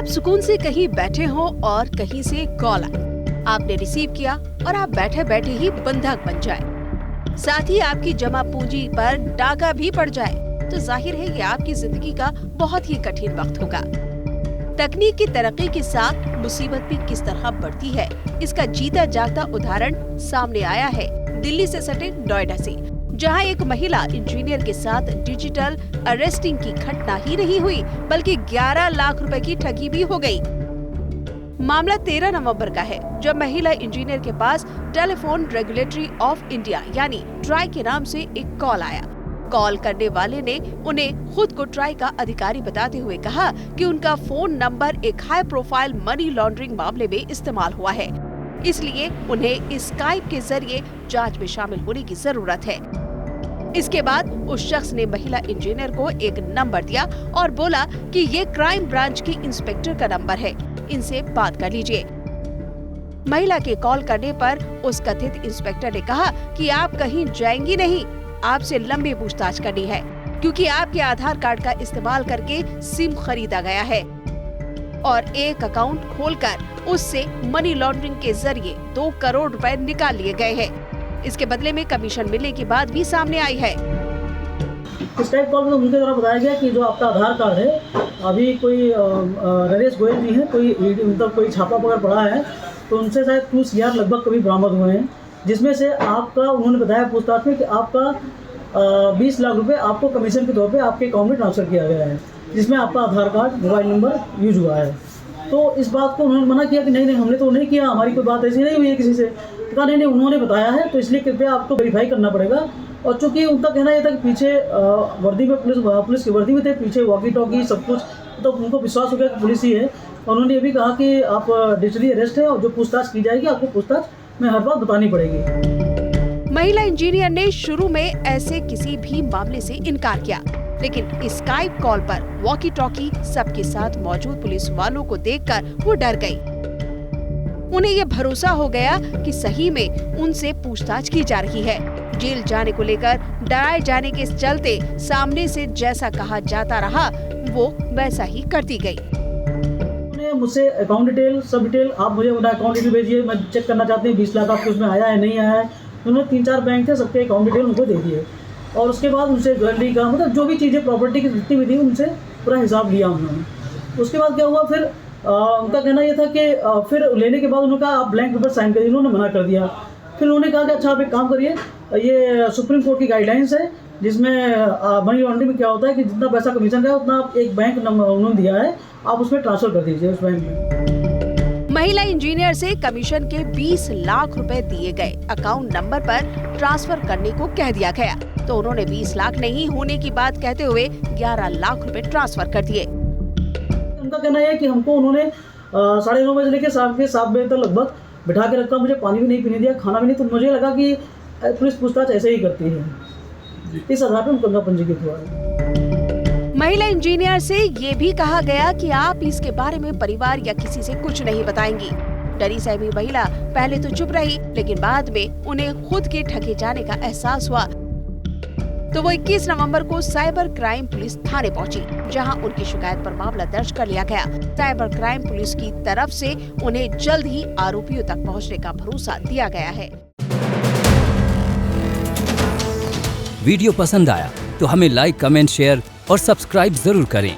सुकून से कहीं बैठे हो और कहीं से कॉल आए, आपने रिसीव किया और आप बैठे बैठे ही बंधक बन जाए, साथ ही आपकी जमा पूंजी पर डाका भी पड़ जाए, तो जाहिर है ये आपकी जिंदगी का बहुत ही कठिन वक्त होगा। तकनीक की तरक्की के साथ मुसीबत भी किस तरह बढ़ती है, इसका जीता जागता उदाहरण सामने आया है दिल्ली से सटे नोएडा से, जहां एक महिला इंजीनियर के साथ डिजिटल अरेस्टिंग की घटना ही नहीं हुई बल्कि 11 लाख रुपए की ठगी भी हो गई। मामला 13 नवंबर का है, जब महिला इंजीनियर के पास टेलीफोन रेगुलेटरी ऑफ इंडिया यानी ट्राई के नाम से एक कॉल आया। कॉल करने वाले ने उन्हें खुद को ट्राई का अधिकारी बताते हुए कहा कि उनका फोन नंबर एक हाई प्रोफाइल मनी लॉन्ड्रिंग मामले में इस्तेमाल हुआ है, इसलिए उन्हें स्काइप के जरिए जांच में शामिल होने की जरूरत है। इसके बाद उस शख्स ने महिला इंजीनियर को एक नंबर दिया और बोला कि ये क्राइम ब्रांच के इंस्पेक्टर का नंबर है, इनसे बात कर लीजिए। महिला के कॉल करने पर उस कथित इंस्पेक्टर ने कहा कि आप कहीं जाएंगी नहीं, आपसे लंबी पूछताछ करनी है, क्योंकि आपके आधार कार्ड का इस्तेमाल करके सिम खरीदा गया है और एक अकाउंट खोलकर उससे मनी लॉन्ड्रिंग के जरिए 2 करोड़ रुपए निकाल लिए गए हैं। इसके बदले में कमीशन मिलने की बात भी सामने आई है। इस टाइप कॉल में उनके द्वारा बताया गया कि जो आपका आधार कार्ड है, अभी कोई नरेश गोयल जी है, कोई मतलब कोई छापा वगैरह पड़ा है, तो उनसे शायद 2 CR लगभग कभी बरामद हुए हैं, जिसमें से आपका उन्होंने बताया पूछताछ में कि आपका 20 लाख रुपए आपको कमीशन के तौर पे आपके अकाउंट में ट्रांसफर किया गया है, जिसमें आपका आधार कार्ड मोबाइल नंबर यूज हुआ है। तो इस बात को उन्होंने मना किया कि नहीं हमने तो नहीं किया, हमारी कोई बात ऐसी नहीं हुई है किसी से। कहा नहीं उन्होंने बताया है, तो इसलिए कृपया आपको वेरीफाई करना पड़ेगा। और चूंकि उनका कहना यह था कि पीछे वर्दी में पुलिस की वर्दी में थे, पीछे वॉकी टॉकी सब कुछ, तो उनको विश्वास हो गया कि पुलिस ही है। उन्होंने ये भी कहा कि आप डिजिटली अरेस्ट है और जो पूछताछ की जाएगी आपको पूछताछ में हर बात बतानी पड़ेगी। महिला इंजीनियर ने शुरू में ऐसे किसी भी मामले से इनकार किया, लेकिन स्काइप कॉल पर वॉकी टॉकी सबके साथ मौजूद पुलिस वालों को देखकर वो डर गई। उन्हें ये भरोसा हो गया कि सही में उनसे पूछताछ की जा रही है। जेल जाने को लेकर डराए जाने के चलते सामने से जैसा कहा जाता रहा वो वैसा ही करती गई। उन्होंने मुझसे अकाउंट डिटेल सब डिटेल, आप मुझे अपना अकाउंट डिटेल भेजिए, मैं चेक करना चाहती हूँ 20 लाख आपके उसमें आया है नहीं आया है। उन्होंने 3-4 बैंक थे, सबके अकाउंट डिटेल उनको दे दिए और उसके बाद उनसे ज्वेलरी का मतलब जो भी चीज़ें प्रॉपर्टी की जितनी भी थी उनसे पूरा हिसाब लिया उन्होंने। उसके बाद क्या हुआ, फिर उनका कहना यह था कि फिर लेने के बाद उन्होंने कहा आप ब्लैंक पेपर साइन करिए, उन्होंने मना कर दिया। फिर उन्होंने कहा कि अच्छा आप एक काम करिए, ये सुप्रीम कोर्ट की गाइडलाइंस है जिसमें मनी लॉन्ड्रिंग में क्या होता है कि जितना पैसा कमीशन का है उतना आप एक बैंक नंबर उन्होंने दिया है, आप उसमें ट्रांसफर कर दीजिए उस बैंक में। महिला इंजीनियर से कमीशन के 20 लाख रुपए दिए गए, अकाउंट नंबर पर ट्रांसफर करने को कह दिया गया, तो उन्होंने 20 लाख नहीं होने की बात कहते हुए 11 लाख रुपए ट्रांसफर कर दिए। उनका कहना है कि हमको उन्होंने 9:30 बजे लेके शाम के 7 बजे तक लगभग बिठा के रखा, मुझे पानी भी नहीं पीने दिया, खाना भी नहीं, तो मुझे लगा कि पुलिस पूछताछ ऐसे ही करती है। इस आधार पर मुकदमा पंजीकृत हुआ है। महिला इंजीनियर से ये भी कहा गया कि आप इसके बारे में परिवार या किसी से कुछ नहीं बताएंगी। डरी सहमी महिला पहले तो चुप रही, लेकिन बाद में उन्हें खुद के ठगे जाने का एहसास हुआ, तो वो 21 नवंबर को साइबर क्राइम पुलिस थाने पहुंची, जहां उनकी शिकायत पर मामला दर्ज कर लिया गया। साइबर क्राइम पुलिस की तरफ से उन्हें जल्द ही आरोपियों तक पहुंचने का भरोसा दिया गया है। वीडियो पसंद आया तो हमें लाइक, कमेंट, शेयर और सब्सक्राइब जरूर करें।